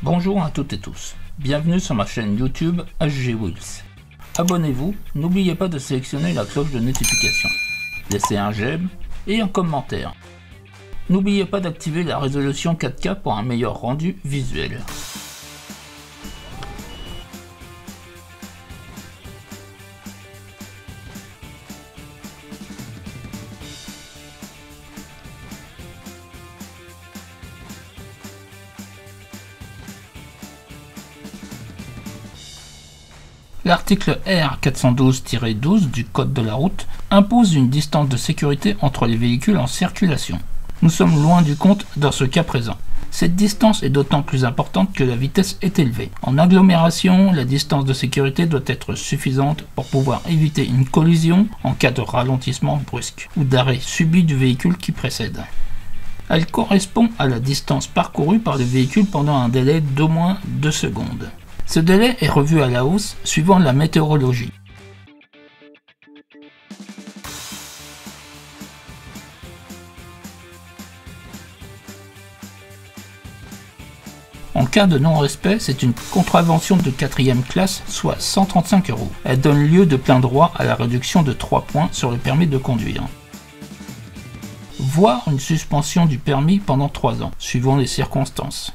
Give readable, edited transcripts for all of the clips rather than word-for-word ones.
Bonjour à toutes et tous, bienvenue sur ma chaîne YouTube HG Wheels. Abonnez-vous, n'oubliez pas de sélectionner la cloche de notification. Laissez un j'aime et un commentaire. N'oubliez pas d'activer la résolution 4K pour un meilleur rendu visuel. L'article R412-12 du Code de la route impose une distance de sécurité entre les véhicules en circulation. Nous sommes loin du compte dans ce cas présent. Cette distance est d'autant plus importante que la vitesse est élevée. En agglomération, la distance de sécurité doit être suffisante pour pouvoir éviter une collision en cas de ralentissement brusque ou d'arrêt subi du véhicule qui précède. Elle correspond à la distance parcourue par le véhicule pendant un délai d'au moins 2 secondes. Ce délai est revu à la hausse suivant la météorologie. En cas de non-respect, c'est une contravention de 4e classe, soit 135 €. Elle donne lieu de plein droit à la réduction de 3 points sur le permis de conduire, voire une suspension du permis pendant 3 ans, suivant les circonstances.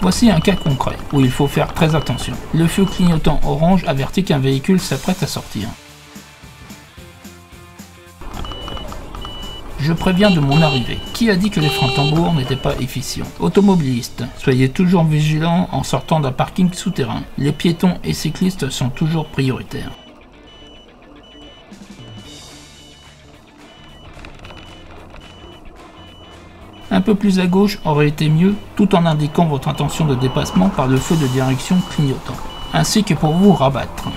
Voici un cas concret où il faut faire très attention. Le feu clignotant orange avertit qu'un véhicule s'apprête à sortir. Je préviens de mon arrivée. Qui a dit que les freins tambours n'étaient pas efficients? Automobilistes, soyez toujours vigilants en sortant d'un parking souterrain. Les piétons et cyclistes sont toujours prioritaires. Un peu plus à gauche aurait été mieux, tout en indiquant votre intention de dépassement par le feu de direction clignotant, ainsi que pour vous rabattre.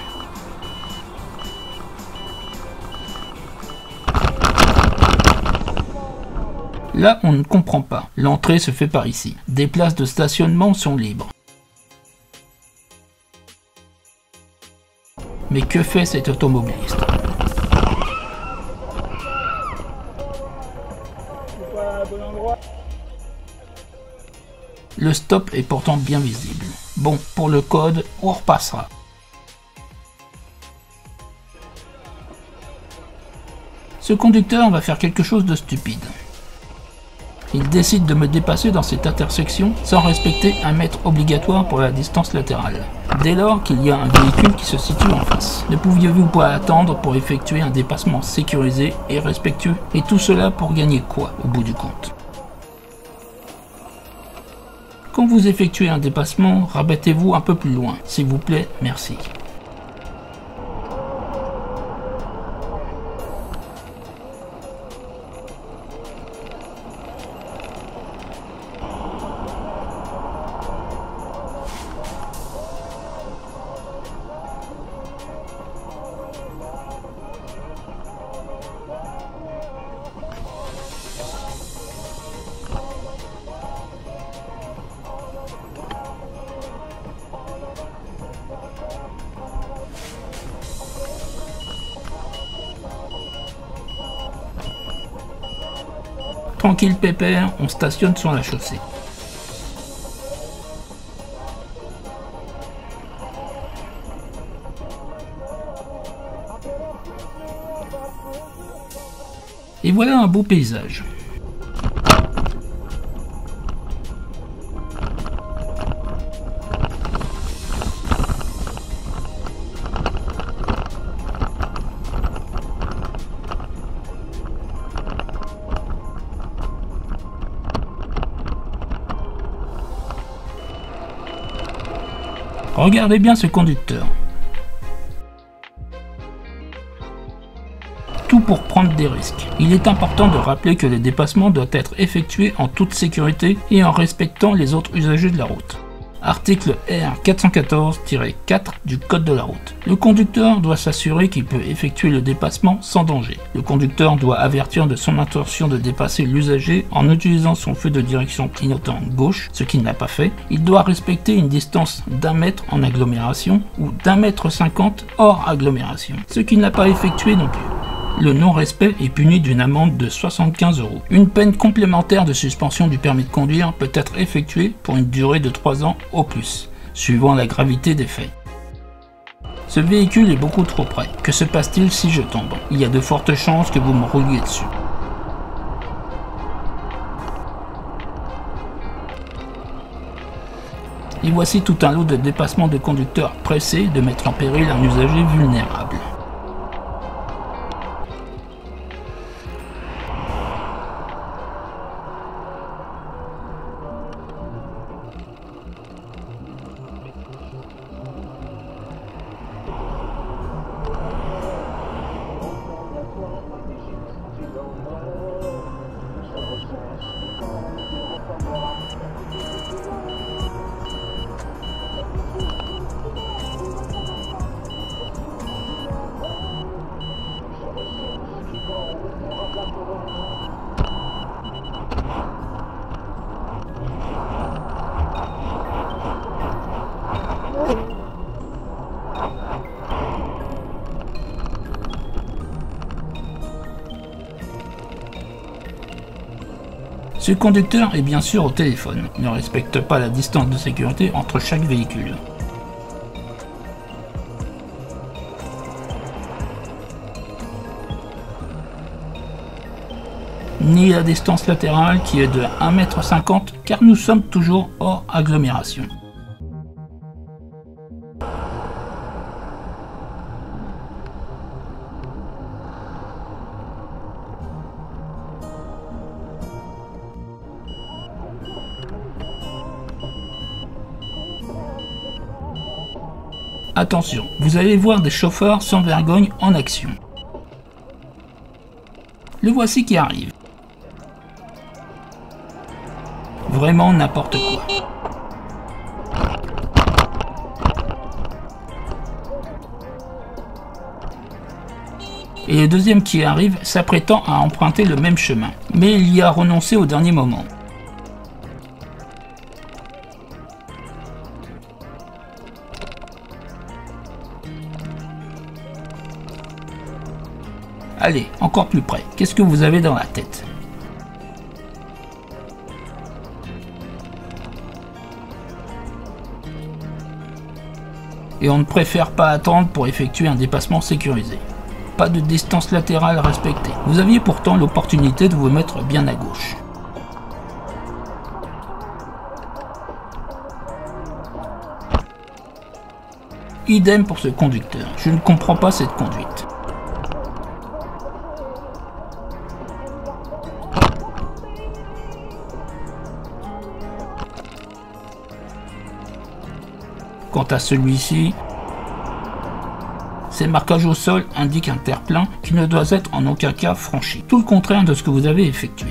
Là, on ne comprend pas. L'entrée se fait par ici. Des places de stationnement sont libres. Mais que fait cet automobiliste? Le stop est pourtant bien visible. Bon, pour le code, on repassera. Ce conducteur va faire quelque chose de stupide. Il décide de me dépasser dans cette intersection sans respecter un mètre obligatoire pour la distance latérale, dès lors qu'il y a un véhicule qui se situe en face. Ne pouviez-vous pas attendre pour effectuer un dépassement sécurisé et respectueux? Et tout cela pour gagner quoi, au bout du compte? Quand vous effectuez un dépassement, rabattez-vous un peu plus loin, s'il vous plaît, merci. Tranquille pépère, on stationne sur la chaussée. Et voilà un beau paysage. Regardez bien ce conducteur. Tout pour prendre des risques. Il est important de rappeler que le dépassement doit être effectué en toute sécurité et en respectant les autres usagers de la route. Article R414-4 du Code de la route. Le conducteur doit s'assurer qu'il peut effectuer le dépassement sans danger. Le conducteur doit avertir de son intention de dépasser l'usager en utilisant son feu de direction clignotant gauche, ce qu'il n'a pas fait. Il doit respecter une distance d'1 mètre en agglomération ou d'1,50 m hors agglomération, ce qu'il n'a pas effectué non plus. Le non-respect est puni d'une amende de 75 €. Une peine complémentaire de suspension du permis de conduire peut être effectuée pour une durée de 3 ans au plus, suivant la gravité des faits. Ce véhicule est beaucoup trop près. Que se passe-t-il si je tombe? Il y a de fortes chances que vous me rouliez dessus. Et voici tout un lot de dépassements de conducteurs pressés de mettre en péril un usager vulnérable. Ce conducteur est bien sûr au téléphone, ne respecte pas la distance de sécurité entre chaque véhicule. Ni la distance latérale qui est de 1,50 m car nous sommes toujours hors agglomération. Attention, vous allez voir des chauffeurs sans vergogne en action. Le voici qui arrive. Vraiment n'importe quoi. Et le deuxième qui arrive s'apprêtant à emprunter le même chemin, mais il y a renoncé au dernier moment. Allez, encore plus près. Qu'est-ce que vous avez dans la tête? Et on ne préfère pas attendre pour effectuer un dépassement sécurisé. Pas de distance latérale respectée. Vous aviez pourtant l'opportunité de vous mettre bien à gauche. Idem pour ce conducteur. Je ne comprends pas cette conduite. Quant à celui-ci, ces marquages au sol indiquent un terre-plein qui ne doit être en aucun cas franchi. Tout le contraire de ce que vous avez effectué.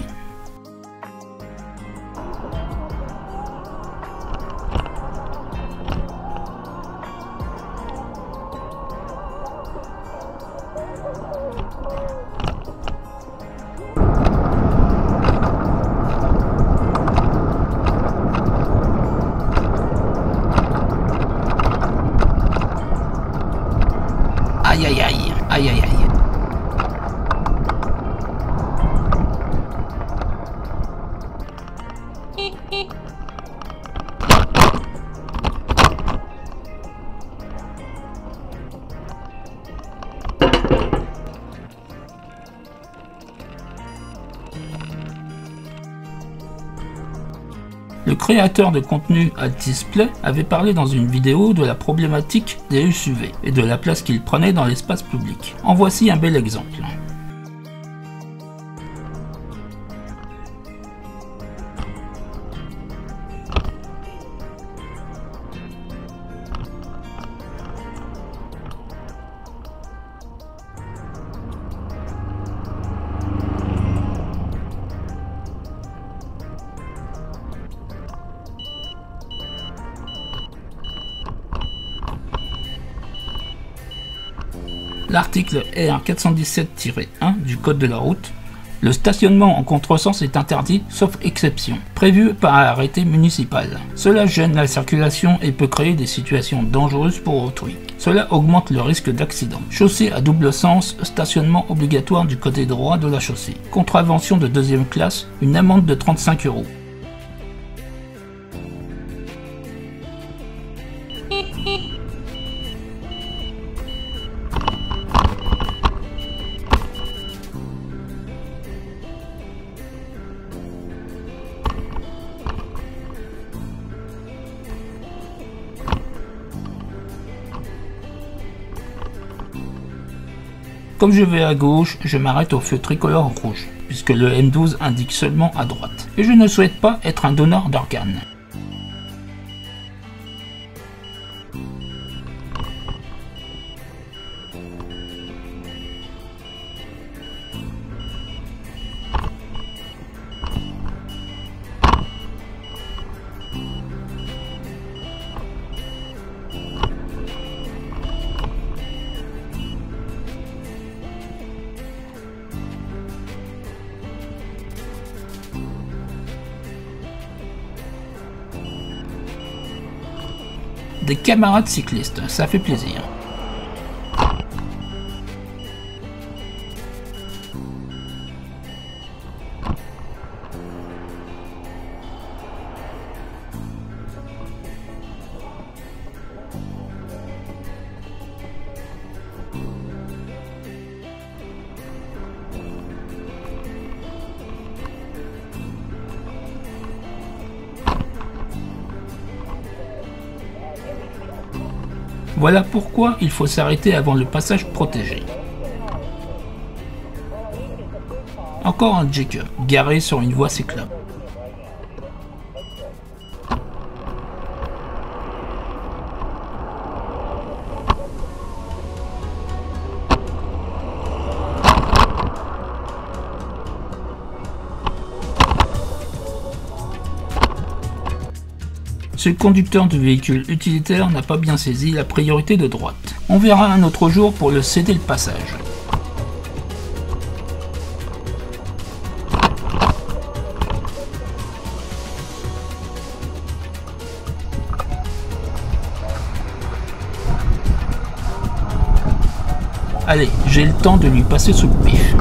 Aïe aïe aïe, aïe aïe aïe. Le créateur de contenu Altisplay avait parlé dans une vidéo de la problématique des SUV et de la place qu'ils prenaient dans l'espace public. En voici un bel exemple. l'article R417-1 du code de la route. Le stationnement en contresens est interdit, sauf exception, prévu par arrêté municipal. Cela gêne la circulation et peut créer des situations dangereuses pour autrui. Cela augmente le risque d'accident. Chaussée à double sens, stationnement obligatoire du côté droit de la chaussée. Contravention de deuxième classe, une amende de 35 €. Comme je vais à gauche, je m'arrête au feu tricolore rouge, puisque le M12 indique seulement à droite. Et je ne souhaite pas être un donneur d'organes. Des camarades cyclistes, ça fait plaisir. Voilà pourquoi il faut s'arrêter avant le passage protégé. Encore un Jacker, garé sur une voie cyclable. Ce conducteur de véhicule utilitaire n'a pas bien saisi la priorité de droite. On verra un autre jour pour le céder le passage. Allez, j'ai le temps de lui passer sous le pif.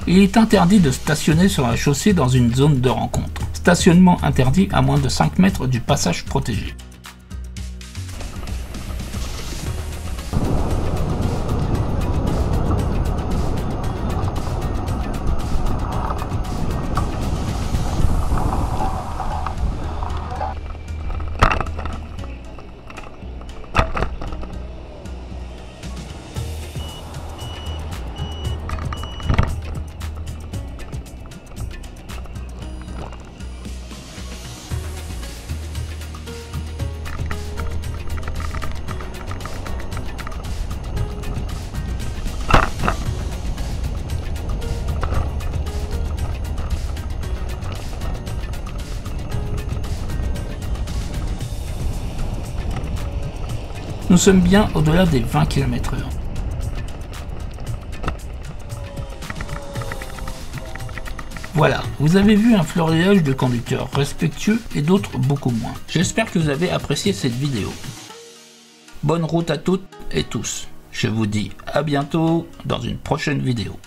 Il est interdit de stationner sur la chaussée dans une zone de rencontre. Stationnement interdit à moins de 5 mètres du passage protégé. Nous sommes bien au-delà des 20 km/h. Voilà, vous avez vu un florilège de conducteurs respectueux et d'autres beaucoup moins. J'espère que vous avez apprécié cette vidéo. Bonne route à toutes et tous. Je vous dis à bientôt dans une prochaine vidéo.